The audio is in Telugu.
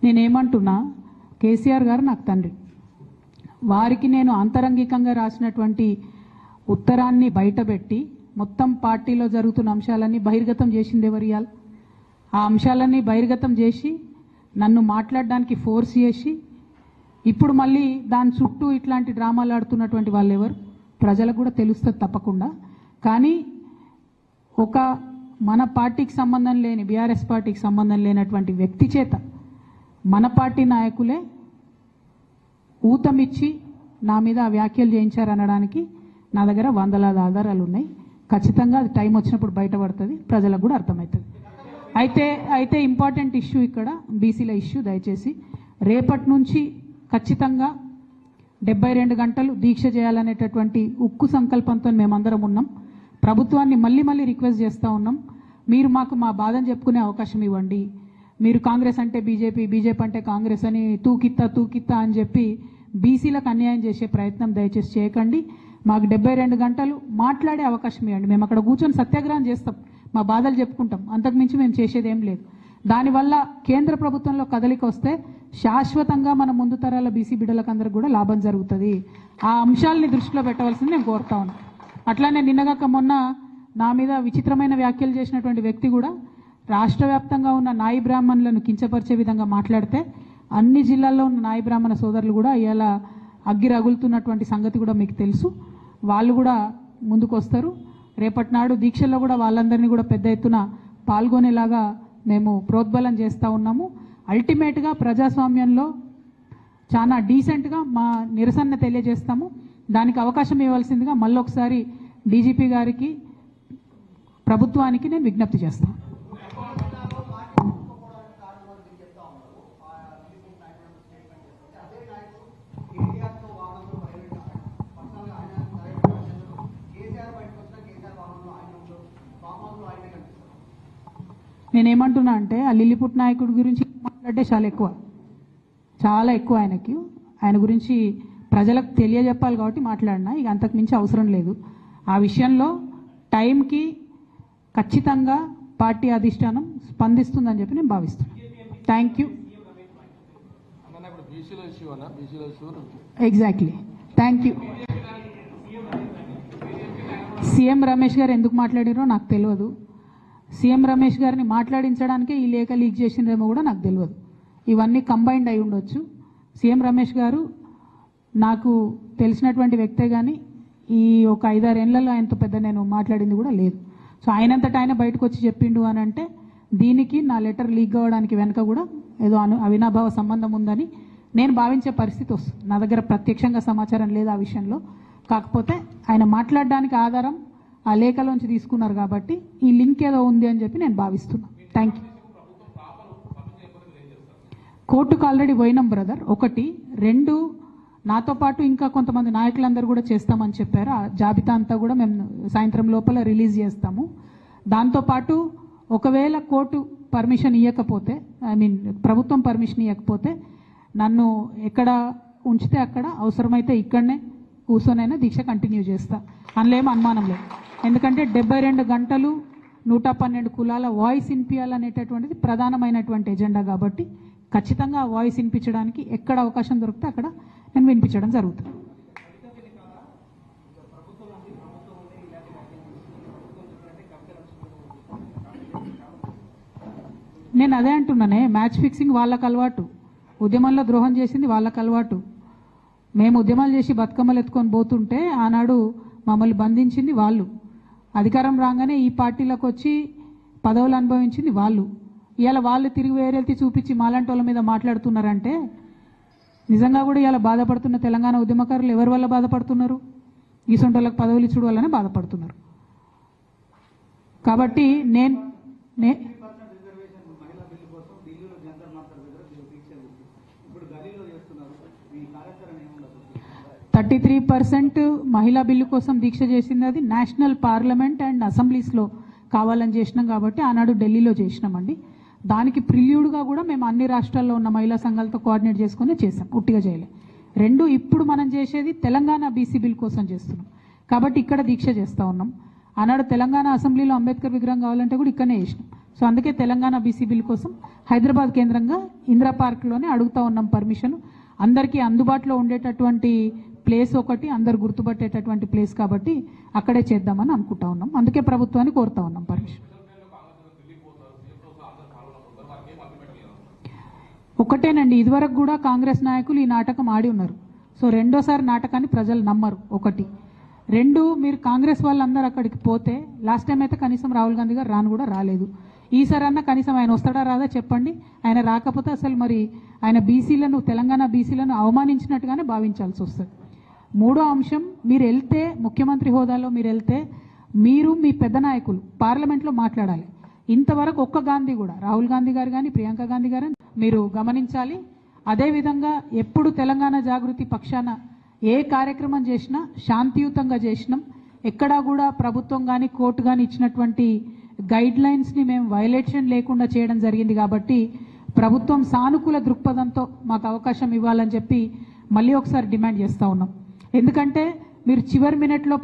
నేనేమంటున్నా, కేసీఆర్ గారు నాకు తండ్రి. వారికి నేను అంతరంగికంగా రాసినటువంటి ఉత్తరాన్ని బయటపెట్టి మొత్తం పార్టీలో జరుగుతున్న అంశాలన్నీ బహిర్గతం చేసింది ఎవరియాల్? ఆ అంశాలన్నీ బహిర్గతం చేసి నన్ను మాట్లాడడానికి ఫోర్స్ చేసి ఇప్పుడు మళ్ళీ దాని చుట్టూ ఇట్లాంటి డ్రామాలు ఆడుతున్నటువంటి వాళ్ళు ఎవరు? ప్రజలకు కూడా తెలుస్తుంది తప్పకుండా. కానీ ఒక మన పార్టీకి సంబంధం లేని, బీఆర్ఎస్ పార్టీకి సంబంధం లేనటువంటి వ్యక్తి చేత మన పార్టీ నాయకులే ఊతమిచ్చి నా మీద వ్యాఖ్యలు చేయించారనడానికి నా దగ్గర వందలాది ఆధారాలు ఉన్నాయి. ఖచ్చితంగా అది టైం వచ్చినప్పుడు బయటపడుతుంది, ప్రజలకు కూడా అర్థమవుతుంది. అయితే ఇంపార్టెంట్ ఇష్యూ ఇక్కడ బీసీల ఇష్యూ. దయచేసి రేపటి నుంచి ఖచ్చితంగా 72 గంటలు దీక్ష చేయాలనేటటువంటి ఉక్కు సంకల్పంతో మేమందరం ఉన్నాం. ప్రభుత్వాన్ని మళ్ళీ రిక్వెస్ట్ చేస్తూ ఉన్నాం, మీరు మాకు మా బాధను చెప్పుకునే అవకాశం ఇవ్వండి. మీరు కాంగ్రెస్ అంటే బీజేపీ, బీజేపీ అంటే కాంగ్రెస్ అని తూకిత్తా అని చెప్పి బీసీలకు అన్యాయం చేసే ప్రయత్నం దయచేసి చేయకండి. మాకు 72 గంటలు మాట్లాడే అవకాశం ఇవ్వండి. మేము అక్కడ కూర్చొని సత్యాగ్రహం చేస్తాం, మా బాధలు చెప్పుకుంటాం, అంతకుమించి మేము చేసేది ఏం లేదు. దానివల్ల కేంద్ర ప్రభుత్వంలో కదలిక వస్తే శాశ్వతంగా మన ముందు తరాల బీసీ బిడ్డలకు అందరికి కూడా లాభం జరుగుతుంది. ఆ అంశాలని దృష్టిలో పెట్టవలసింది నేను కోరుతా ఉన్నాను. అట్లానే నిన్నగాక మొన్న నా మీద విచిత్రమైన వ్యాఖ్యలు చేసినటువంటి వ్యక్తి కూడా రాష్ట్ర వ్యాప్తంగా ఉన్న నాయి బ్రాహ్మణులను కించపరిచే విధంగా మాట్లాడితే అన్ని జిల్లాల్లో ఉన్న నాయి బ్రాహ్మణ సోదరులు కూడా ఇలా అగ్గి రగులుతున్నటువంటి సంగతి కూడా మీకు తెలుసు. వాళ్ళు కూడా ముందుకు వస్తారు. రేపటి నాడు దీక్షల్లో కూడా వాళ్ళందరినీ కూడా పెద్ద ఎత్తున పాల్గొనేలాగా మేము ప్రోద్బలం చేస్తూ ఉన్నాము. అల్టిమేట్గా ప్రజాస్వామ్యంలో చాలా డీసెంట్గా మా నిరసన తెలియజేస్తాము. దానికి అవకాశం ఇవ్వాల్సిందిగా మళ్ళొకసారి డీజీపీ గారికి, ప్రభుత్వానికి నేను విజ్ఞప్తి చేస్తాను. నేనేమంటున్నా అంటే ఆ లిల్లీపుట్ నాయకుడి గురించి మాట్లాడితే చాలా ఎక్కువ ఆయన గురించి ప్రజలకు తెలియజెప్పాలి కాబట్టి మాట్లాడినా, ఇక అంతకు మించి అవసరం లేదు. ఆ విషయంలో టైంకి ఖచ్చితంగా పార్టీ అధిష్టానం స్పందిస్తుందని చెప్పి నేను భావిస్తున్నాను. Thank you. Exactly, thank you. CM Ramesh గారు ఎందుకు మాట్లాడారో నాకు తెలియదు. సీఎం రమేష్ గారిని మాట్లాడించడానికే ఈ లేఖ లీక్ చేసిందేమో కూడా నాకు తెలియదు. ఇవన్నీ కంబైన్డ్ అయి ఉండొచ్చు. సీఎం రమేష్ గారు నాకు తెలిసినటువంటి వ్యక్తే, కానీ ఈ ఒక 5-6 ఏళ్లలో ఆయనతో పెద్ద నేను మాట్లాడింది కూడా లేదు. సో ఆయనంతటా ఆయన బయటకు వచ్చి చెప్పిండు అని అంటే దీనికి నా లెటర్ లీక్ అవ్వడానికి వెనక కూడా ఏదో అవినాభావ సంబంధం ఉందని నేను భావించే పరిస్థితి వస్తుంది. నా దగ్గర ప్రత్యక్షంగా సమాచారం లేదు ఆ విషయంలో. కాకపోతే ఆయన మాట్లాడడానికి ఆధారం ఆ లేఖలోంచి తీసుకున్నారు కాబట్టి ఈ లింక్ ఏదో ఉంది అని చెప్పి నేను భావిస్తున్నాను. Thank you. కోర్టుకు ఆల్రెడీ పోయినాం బ్రదర్. 1, 2 నాతో పాటు ఇంకా కొంతమంది నాయకులందరూ కూడా చేస్తామని చెప్పారు. ఆ జాబితా అంతా కూడా మేము సాయంత్రం లోపల రిలీజ్ చేస్తాము. దాంతోపాటు ఒకవేళ కోర్టు పర్మిషన్ ఇవ్వకపోతే, ప్రభుత్వం పర్మిషన్ ఇవ్వకపోతే నన్ను ఎక్కడ ఉంచితే అక్కడ, అవసరమైతే ఇక్కడనే కూర్చొనైనా దీక్ష కంటిన్యూ చేస్తా, అందులో ఏం అనుమానం లేదు. ఎందుకంటే 72 గంటలు 112 కులాల వాయిస్ వినిపించాలనేటటువంటిది ప్రధానమైనటువంటి ఎజెండా కాబట్టి ఖచ్చితంగా ఆ వాయిస్ వినిపించడానికి ఎక్కడ అవకాశం దొరికితే అక్కడ నేను వినిపించడం జరుగుతుంది. నేను అదే అంటున్నానే, మ్యాచ్ ఫిక్సింగ్ వాళ్ళకు అలవాటు, ఉద్యమంలో ద్రోహం చేసింది వాళ్ళకు అలవాటు. మేము ఉద్యమాలు చేసి బతుకమ్మలు ఎత్తుకొని పోతుంటే ఆనాడు మమ్మల్ని బంధించింది వాళ్ళు, అధికారం రాగానే ఈ పార్టీలకు వచ్చి పదవులు అనుభవించింది వాళ్ళు. ఇవాళ వాళ్ళు తిరిగి వేరేల్తి చూపించి మాలాంటి వాళ్ళ మీద మాట్లాడుతున్నారంటే నిజంగా కూడా ఇలా బాధపడుతున్న తెలంగాణ ఉద్యమకారులు ఎవరి వల్ల బాధపడుతున్నారు? ఈ సొంటలకు పదవులు ఇచ్చుడు వల్లనే బాధపడుతున్నారు. కాబట్టి నేను 33% మహిళా బిల్లు కోసం దీక్ష చేసింది అది నేషనల్ పార్లమెంట్ అండ్ అసెంబ్లీస్లో కావాలని చేసినాం కాబట్టి ఆనాడు ఢిల్లీలో చేసినామండి. దానికి ప్రిల్యూడ్గా కూడా మేము అన్ని రాష్ట్రాల్లో ఉన్న మహిళా సంఘాలతో కోఆర్డినేట్ చేసుకుని చేసాం, ఉట్టిగా చేయలే. 2 ఇప్పుడు మనం చేసేది తెలంగాణ బీసీ బిల్ కోసం చేస్తున్నాం కాబట్టి ఇక్కడ దీక్ష చేస్తూ ఉన్నాం. ఆనాడు తెలంగాణ అసెంబ్లీలో అంబేద్కర్ విగ్రహం కావాలంటే కూడా ఇక్కడనే చేసినాం. సో అందుకే తెలంగాణ బీసీ బిల్ కోసం హైదరాబాద్ కేంద్రంగా ఇందిరా పార్క్లోనే అడుగుతా ఉన్నాం పర్మిషన్. అందరికీ అందుబాటులో ఉండేటటువంటి ప్లేస్ ఒకటి, అందరు గుర్తుపట్టేటటువంటి ప్లేస్ కాబట్టి అక్కడే చేద్దామని అనుకుంటా ఉన్నాం. అందుకే ప్రభుత్వాన్ని కోరుతా ఉన్నాం పర్మిషన్. ఒకటేనండి, ఇదివరకు కూడా కాంగ్రెస్ నాయకులు ఈ నాటకం ఆడి ఉన్నారు. సో రెండోసారి నాటకాన్ని ప్రజలు నమ్మరు. ఒకటి. రెండు, మీరు కాంగ్రెస్ వాళ్ళందరూ అక్కడికి పోతే, లాస్ట్ టైం అయితే కనీసం రాహుల్ గాంధీ గారు రాను కూడా రాలేదు. ఈసారి అన్న కనీసం ఆయన వస్తాడా రాదా చెప్పండి. ఆయన రాకపోతే అసలు మరి ఆయన బీసీలను, తెలంగాణ బీసీలను అవమానించినట్టుగానే భావించాల్సి వస్తుంది. మూడో అంశం, మీరు వెళ్తే, ముఖ్యమంత్రి హోదాలో మీరు వెళ్తే, మీరు మీ పెద్ద నాయకులు పార్లమెంట్లో మాట్లాడాలి. ఇంతవరకు ఒక్క గాంధీ కూడా, రాహుల్ గాంధీ గారు కానీ ప్రియాంక గాంధీ గారు మీరు గమనించాలి. అదేవిధంగా ఎప్పుడు తెలంగాణ జాగృతి పక్షాన ఏ కార్యక్రమం చేసినా శాంతియుతంగా చేసినాం. ఎక్కడా కూడా ప్రభుత్వం కానీ కోర్టు కానీ ఇచ్చినటువంటి గైడ్ లైన్స్ని మేము వైలేషన్ లేకుండా చేయడం జరిగింది. కాబట్టి ప్రభుత్వం సానుకూల దృక్పథంతో మాకు అవకాశం ఇవ్వాలని చెప్పి మళ్ళీ ఒకసారి డిమాండ్ చేస్తూ ఉన్నాం. ఎందుకంటే మీరు చివరి మినిట్లో